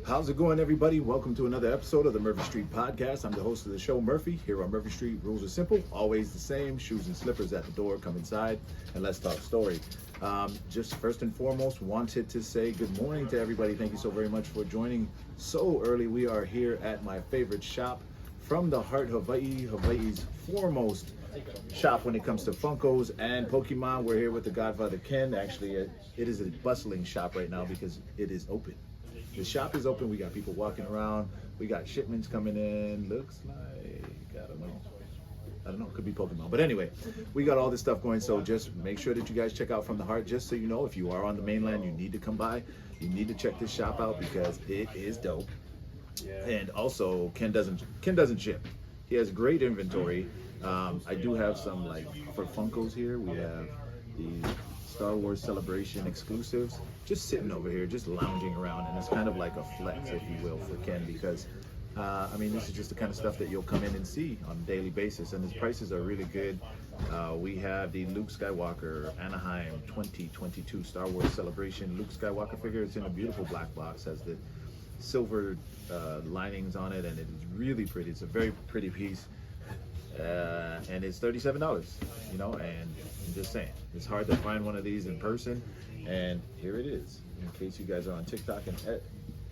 How's it going, everybody? Welcome to another episode of the Murphy Street Podcast. I'm the host of the show, Murphy. Here on Murphy Street, rules are simple, always the same. Shoes and slippers at the door. Come inside and let's talk story. Just first and foremost, wanted to say good morning to everybody. Thank you so very much for joining so early. We are here at my favorite shop from the heart, Hawaii, Hawaii's foremost shop when it comes to Funkos and Pokemon. We're here with the Godfather Ken. Actually, it is a bustling shop right now because it is open. The shop is open. We got people walking around. We got shipments coming in. Looks like, I don't know, could be Pokemon. But anyway, we got all this stuff going. So just make sure that you guys check out From the Heart. Just so you know, if you are on the mainland, you need to come by. You need to check this shop out because it is dope. And also, Ken doesn't ship. He has great inventory. I do have some, like, for Funkos here. We have the Star Wars Celebration exclusives just sitting over here, just lounging around, and it's kind of like a flex, if you will, for Ken, because I mean, this is just the kind of stuff that you'll come in and see on a daily basis, and his prices are really good. We have the Luke Skywalker Anaheim 2022 Star Wars Celebration Luke Skywalker figure. It's in a beautiful black box, has the silver linings on it, and it is really pretty. It's a very pretty piece. And it's $37, you know, and I'm just saying, it's hard to find one of these in person, and here it is, in case you guys are on TikTok. And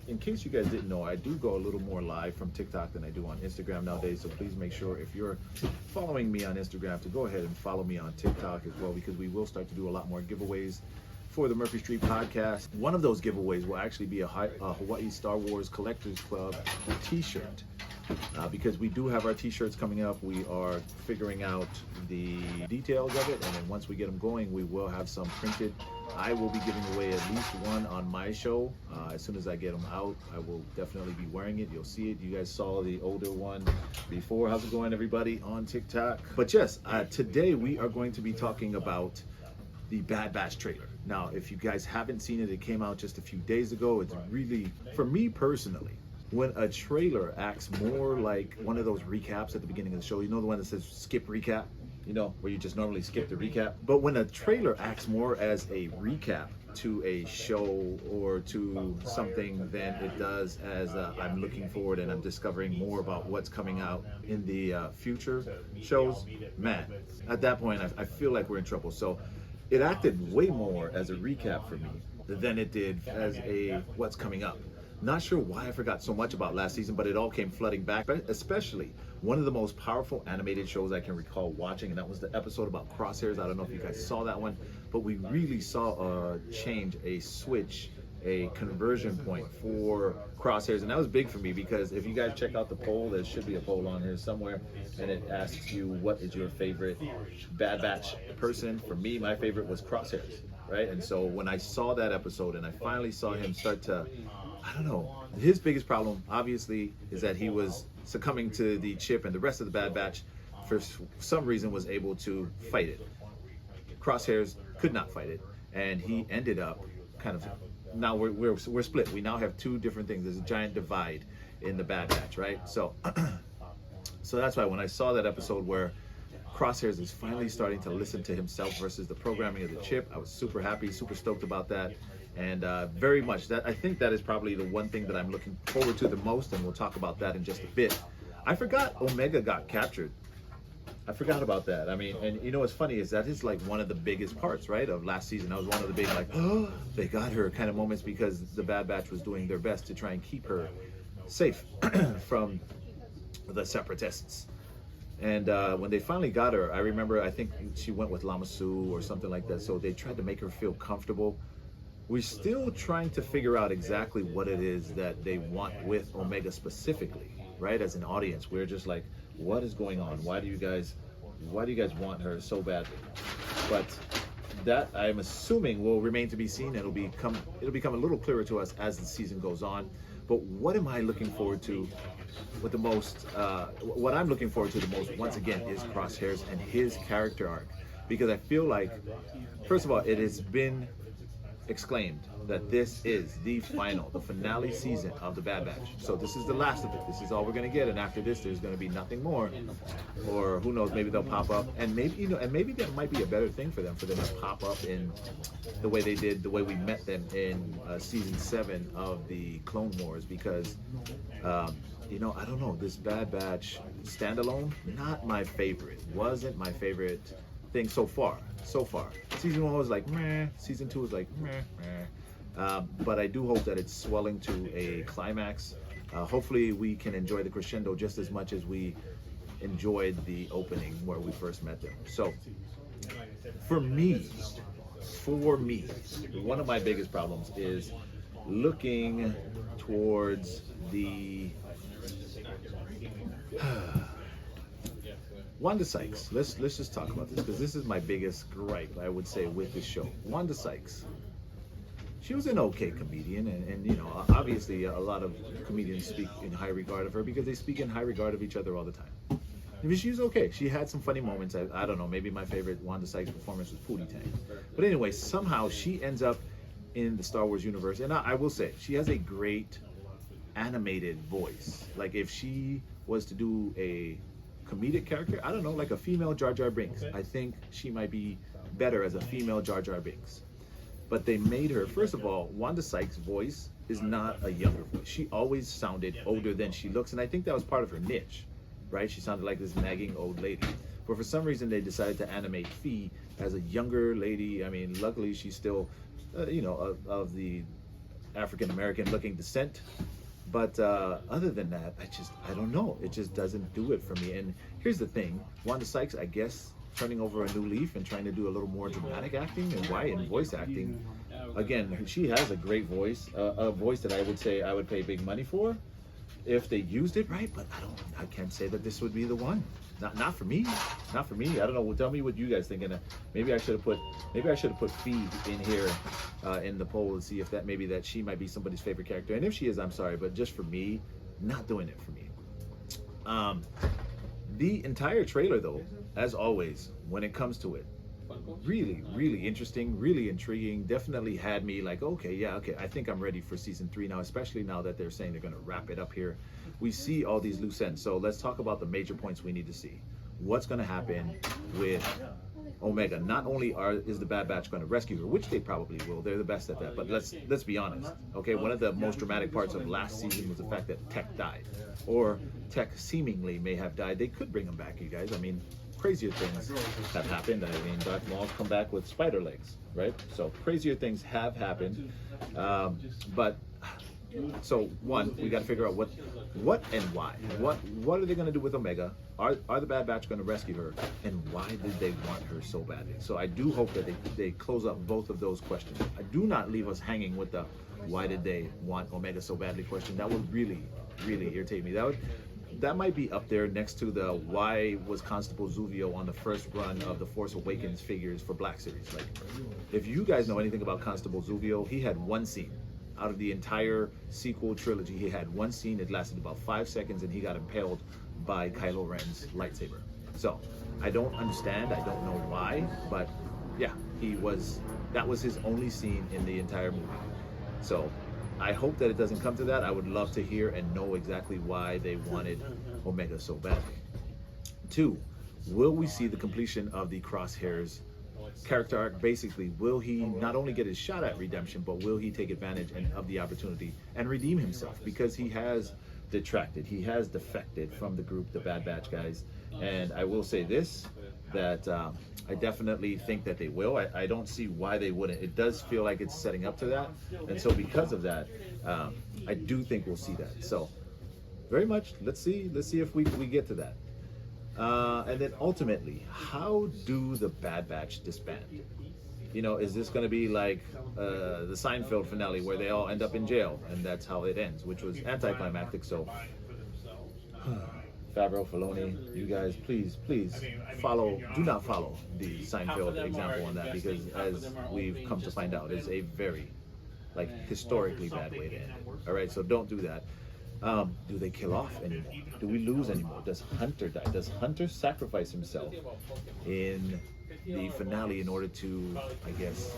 in case you guys didn't know, I do go a little more live from TikTok than I do on Instagram nowadays, so please make sure, if you're following me on Instagram, to go ahead and follow me on TikTok as well, because we will start to do a lot more giveaways for the Murphy Street Podcast. One of those giveaways will actually be a Hawaii Star Wars Collectors Club t-shirt. Because we do have our t-shirts coming up. We are figuring out the details of it, and then once we get them going, we will have some printed. I will be giving away at least one on my show. As soon as I get them out, I will definitely be wearing it. You'll see it. You guys saw the older one before. How's it going, everybody, on TikTok? But yes, today we are going to be talking about the Bad Batch trailer. Now, if you guys haven't seen it, it came out just a few days ago. It's really, for me personally, when a trailer acts more like one of those recaps at the beginning of the show, you know, the one that says skip recap, you know, where you just normally skip the recap. But when a trailer acts more as a recap to a show or to something than it does as I'm looking forward and I'm discovering more about what's coming out in the future shows, man, at that point, I feel like we're in trouble. So it acted way more as a recap for me than it did as a what's coming up. Not sure why I forgot so much about last season, but it all came flooding back, especially one of the most powerful animated shows I can recall watching, and that was the episode about Crosshairs. I don't know if you guys saw that one, but we really saw a change, a switch, a conversion point for Crosshairs, and that was big for me because if you guys check out the poll, there should be a poll on here somewhere, and it asks you what is your favorite Bad Batch person. For me, my favorite was Crosshairs, right? And so when I saw that episode and I finally saw him start to, I don't know, his biggest problem obviously is that he was succumbing to the chip, and the rest of the Bad Batch for some reason was able to fight it. Crosshairs could not fight it, and he ended up kind of, now we're split. We now have two different things. There's a giant divide in the Bad Batch, right? So so that's why when I saw that episode where Crosshairs is finally starting to listen to himself versus the programming of the chip, I was super happy, super stoked about that. And very much that, I think that is probably the one thing that I'm looking forward to the most, and we'll talk about that in just a bit. I forgot Omega got captured. I forgot about that. I mean, and you know what's funny is that is like one of the biggest parts, right, of last season. That was one of the big, like, oh, they got her kind of moments, because the Bad Batch was doing their best to try and keep her safe from the Separatists. And when they finally got her, I remember, I think she went with Lamasu or something like that, so they tried to make her feel comfortable. We're still trying to figure out exactly what it is that they want with Omega specifically, right? As an audience, we're just like, what is going on? Why do you guys want her so badly? But that, I'm assuming, will remain to be seen. It'll become a little clearer to us as the season goes on. But what am I looking forward to with the most? What I'm looking forward to the most, once again, is Crosshairs and his character arc, because I feel like, first of all, it has been exclaimed that this is the finale season of the Bad Batch. So this is the last of it. This is all we're gonna get, and after this, there's gonna be nothing more. Or who knows? Maybe they'll pop up, and maybe and maybe that might be a better thing for them to pop up in the way they did, the way we met them in season 7 of the Clone Wars, because. I don't know. This Bad Batch standalone, not my favorite. Wasn't my favorite thing so far. Season 1 was like meh. Season 2 was like meh. But I do hope that it's swelling to a climax. Hopefully we can enjoy the crescendo just as much as we enjoyed the opening where we first met them. So for me, one of my biggest problems is looking towards the Wanda Sykes. Let's just talk about this, because this is my biggest gripe, I would say, with this show. Wanda Sykes. She was an okay comedian, and obviously a lot of comedians speak in high regard of her because they speak in high regard of each other all the time. I mean, she was okay. She had some funny moments. I don't know, maybe my favorite Wanda Sykes performance was Pootie Tang. But anyway, somehow she ends up in the Star Wars universe, and I will say, she has a great animated voice. Like, if she was to do a comedic character, I don't know, like a female Jar Jar Binks, I think she might be better as a female Jar Jar Binks. But they made her, first of all, Wanda Sykes' voice is not a younger voice. She always sounded older than she looks, and I think that was part of her niche, right? She sounded like this nagging old lady. But for some reason, they decided to animate Fee as a younger lady. I mean, luckily, she's still, of the African-American looking descent. But other than that, I don't know. It just doesn't do it for me. And here's the thing. Wanda Sykes, I guess, turning over a new leaf and trying to do a little more dramatic acting, and why in voice acting. Again, she has a great voice, a voice that I would say I would pay big money for if they used it right. But I can't say that this would be the one. Not for me. Not for me. I don't know. Well, tell me what you guys think. And maybe I should have put Feed in here in the poll and see if that she might be somebody's favorite character. And if she is, I'm sorry, but just for me, not doing it for me. The entire trailer, though, as always, when it comes to it, really, really interesting, really intriguing. Definitely had me like, okay, I think I'm ready for season 3 now, especially now that they're saying they're going to wrap it up here. We see all these loose ends. So let's talk about the major points we need to see. What's going to happen with Omega? Not only is the Bad Batch going to rescue her, which they probably will. They're the best at that. But let's be honest. Okay, one of the most dramatic parts of last season was the fact that Tech died, or Tech seemingly may have died. They could bring him back, you guys. I mean, crazier things have happened. I mean, Darth Maul's come back with spider legs, right? So crazier things have happened. So one, we got to figure out what and why. What are they going to do with Omega? Are the Bad Batch going to rescue her? And why did they want her so badly? So I do hope that they close up both of those questions. I do not leave us hanging with the why did they want Omega so badly question. That would really, really irritate me. That might be up there next to the why was Constable Zuvio on the first run of the Force Awakens figures for Black Series. Like, if you guys know anything about Constable Zuvio, he had one scene. Out of the entire sequel trilogy, he had one scene. It lasted about 5 seconds, and he got impaled by Kylo Ren's lightsaber. So I don't understand. I don't know why, but yeah, that was his only scene in the entire movie. So I hope that it doesn't come to that. I would love to hear and know exactly why they wanted Omega so badly. 2, will we see the completion of the Crosshairs character arc? Basically, will he not only get his shot at redemption, but will he take advantage of the opportunity and redeem himself? Because he has detracted, he has defected from the group, the Bad Batch guys. And I will say this, that I definitely think that they will. I don't see why they wouldn't. It does feel like it's setting up to that. And so because of that, I do think we'll see that. So very much, let's see if we get to that. And then ultimately, how do the Bad Batch disband? Is this going to be like the Seinfeld finale where they all end up in jail and that's how it ends, which was anticlimactic? So Favreau, Filoni, you guys, please do not follow the Seinfeld example on that, because as we've come to find out, it's a very historically bad way to end. All right, so don't do that. Do they kill off anymore? Do we lose anymore? Does Hunter die? Does Hunter sacrifice himself in the finale in order to, I guess,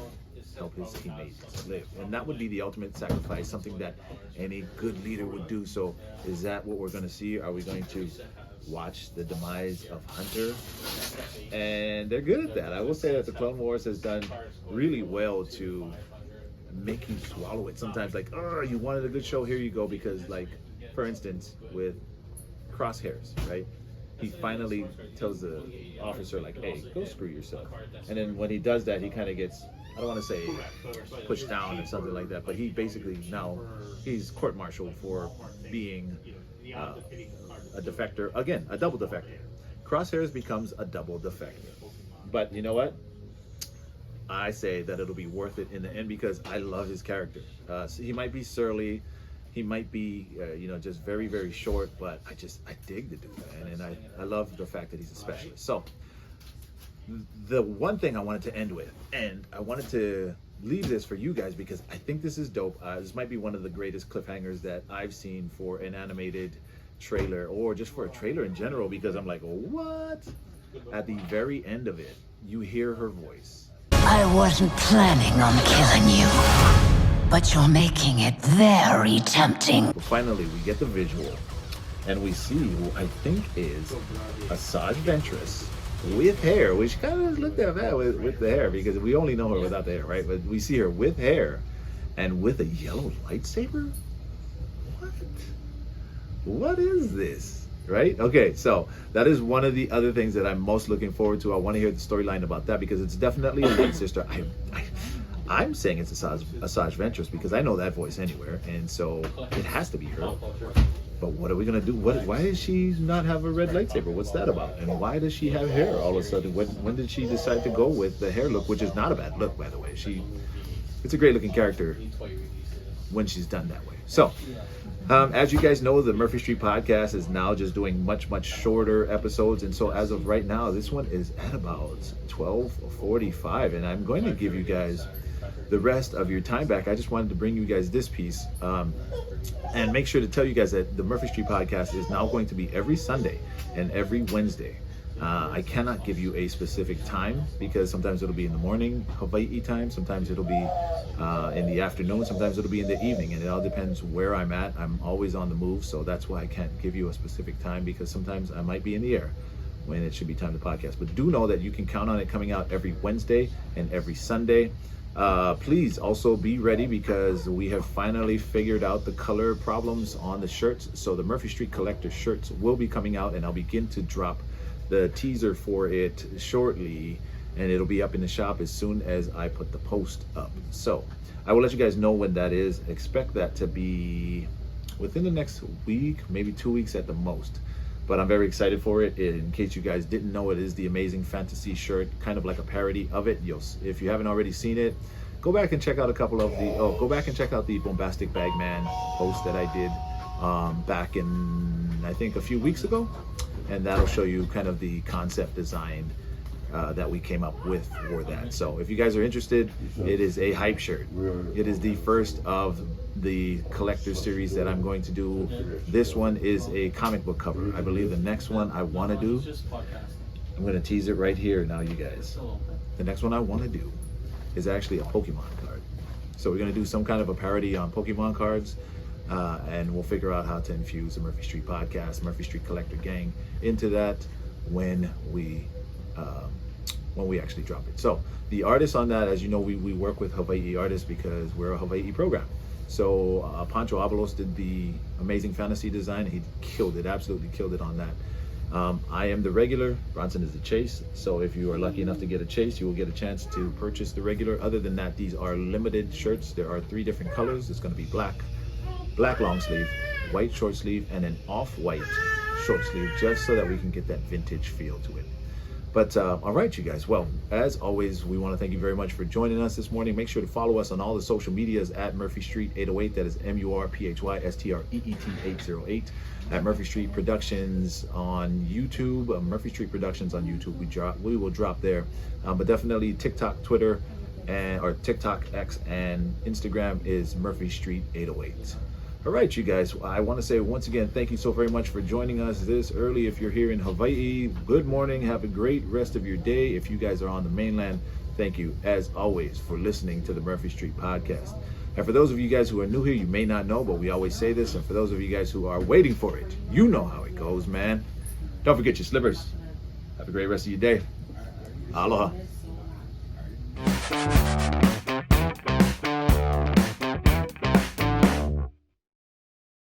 help his teammates live. And that would be the ultimate sacrifice, something that any good leader would do. So is that what we're going to see? Are we going to watch the demise of Hunter? And they're good at that. I will say that the Clone Wars has done really well to make you swallow it. Sometimes like, oh, you wanted a good show, here you go. Because like, for instance, with Crosshairs, right? He finally tells the officer like, hey, go screw yourself. And then when he does that, he kind of gets, I don't want to say pushed down or something like that, but he basically now, he's court-martialed for being a defector. Again, a double defector. Crosshairs becomes a double defector. But you know what? I say that it'll be worth it in the end because I love his character. So he might be surly, he might be, just very, very short, but I dig the dude, man. And I love the fact that he's a specialist. So the one thing I wanted to end with, and I wanted to leave this for you guys because I think this is dope. This might be one of the greatest cliffhangers that I've seen for an animated trailer or just for a trailer in general, because I'm like, what? At the very end of it, you hear her voice. I wasn't planning on killing you, but you're making it very tempting. But finally, we get the visual, and we see who I think is Asajj Ventress with hair, which kind of looked at that with the hair, because we only know her without the hair, right? But we see her with hair and with a yellow lightsaber. What is this, right? Okay, so that is one of the other things that I'm most looking forward to. I want to hear the storyline about that because it's definitely a late sister. I'm saying it's Asajj Ventress because I know that voice anywhere, and so it has to be her. But what are we gonna do? Why does she not have a red lightsaber? What's that about? And why does she have hair all of a sudden? When did she decide to go with the hair look, which is not a bad look, by the way? It's a great looking character when she's done that way. So, as you guys know, the Murphy Street Podcast is now just doing much, much shorter episodes. And so as of right now, this one is at about 12:45. And I'm going to give you guys the rest of your time back. I just wanted to bring you guys this piece and make sure to tell you guys that the Murphy Street Podcast is now going to be every Sunday and every Wednesday. I cannot give you a specific time because sometimes it'll be in the morning, Hawaii time. Sometimes it'll be in the afternoon. Sometimes it'll be in the evening. And it all depends where I'm at. I'm always on the move. So that's why I can't give you a specific time, because sometimes I might be in the air when it should be time to podcast. But do know that you can count on it coming out every Wednesday and every Sunday. Please also be ready because we have finally figured out the color problems on the shirts. So the Murphy Street Collector shirts will be coming out, and I'll begin to drop the teaser for it shortly, and it'll be up in the shop as soon as I put the post up. So I will let you guys know when that is. Expect that to be within the next week, maybe 2 weeks at the most. But I'm very excited for it. In case you guys didn't know, it is the Amazing Fantasy shirt, kind of like a parody of it. If you haven't already seen it, go back and check out go back and check out the Bombastic Bagman post that I did back in, I think, a few weeks ago. And that'll show you kind of the concept design that we came up with for that. So if you guys are interested, it is a hype shirt. It is the first of the collector series that I'm going to do. This one is a comic book cover. I believe the next one I want to do, I'm going to tease it right here now, you guys. The next one I want to do is actually a Pokemon card. So we're going to do some kind of a parody on Pokemon cards. And we'll figure out how to infuse the Murphy Street Podcast, Murphy Street Collector Gang into that when we actually drop it. So the artists on that, as you know, we work with Hawaii artists because we're a Hawaii program. So Pancho Avalos did the Amazing Fantasy design. He killed it, absolutely killed it on that. I am the regular, Bronson is the chase. So if you are lucky enough to get a chase, you will get a chance to purchase the regular. Other than that, these are limited shirts. There are 3 different colors. It's going to be black long sleeve, white short sleeve, and an off-white short sleeve, just so that we can get that vintage feel to it. But all right, you guys, well, as always, we want to thank you very much for joining us this morning. Make sure to follow us on all the social medias at Murphy Street 808. That is MurphyStreet 808. At Murphy Street Productions on YouTube, Murphy Street Productions on YouTube. We will drop there, but definitely TikTok, Twitter, or TikTok, X, and Instagram is Murphy Street 808. All right, you guys, I want to say once again, thank you so very much for joining us this early. If you're here in Hawaii, good morning. Have a great rest of your day. If you guys are on the mainland, thank you, as always, for listening to the Murphy Street Podcast. And for those of you guys who are new here, you may not know, but we always say this. And for those of you guys who are waiting for it, you know how it goes, man. Don't forget your slippers. Have a great rest of your day. Aloha.